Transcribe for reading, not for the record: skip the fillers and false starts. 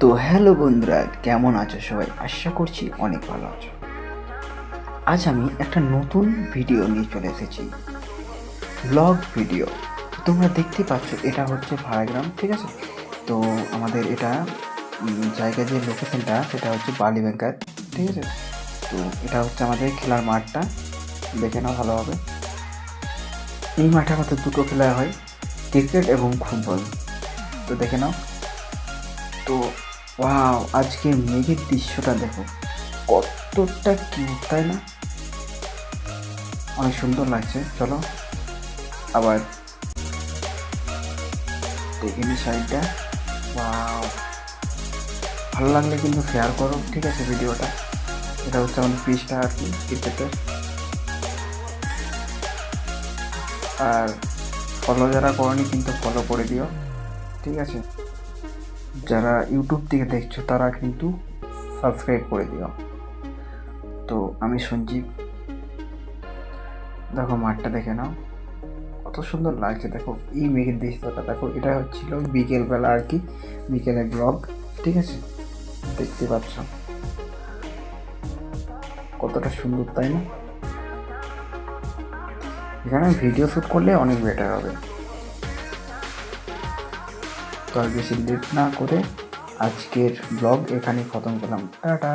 তো হ্যালো বন্ধুরা, কেমন আছো সবাই? আশা করছি অনেক ভালো আছো। আজ আমি একটা নতুন ভিডিও নিয়ে চলে এসেছি, ব্লগ ভিডিও। তো তোমরা দেখতে পাচ্ছ এটা হচ্ছে ভাড়াগ্রাম, ঠিক আছে? তো আমাদের এটা জায়গায় যে লোকেশনটা সেটা হচ্ছে বালি ব্যাংকার, ঠিক আছে? তো এটা হচ্ছে আমাদের খেলার মাঠটা, দেখে নাও ভালোভাবে। এই মাঠে আমাদের দুটো খেলা হয়, ক্রিকেট এবং ফুটবল। তো দেখে নাও। তো ওয়াও, আজকে মেঘের দৃশ্যটা দেখো, কতটা কিউট, তাই না? অনেক সুন্দর লাগছে। চলো আবার দেখে নি সাইডটা। ওয়াও, ভালো লাগলে কিন্তু শেয়ার করো, ঠিক আছে ভিডিওটা। এটা হচ্ছে আমাদের পিচটা আর কি, ক্রিকেটের। আর ফলো যারা করনি কিন্তু ফলো করে দিও, ঠিক আছে? যারা ইউটিউব থেকে দেখছো তারা কিন্তু সাবস্ক্রাইব করে দিও। তো আমি সঞ্জীব, দেখো মাঠটা দেখে নাও, কত সুন্দর লাগছে। দেখো এই মেঘের দৃশ্যটা দেখো, এটা হচ্ছিল বিকেলবেলা আর কি, বিকেলের ব্লগ, ঠিক আছে? দেখতে পাচ্ছ কতটা সুন্দর, তাই না? এখানে ভিডিও শ্যুট করলে অনেক বেটার হবে। তো আর বেশি লেট না করে আজকের ব্লগ এখানেই খতম করলাম। টাটা।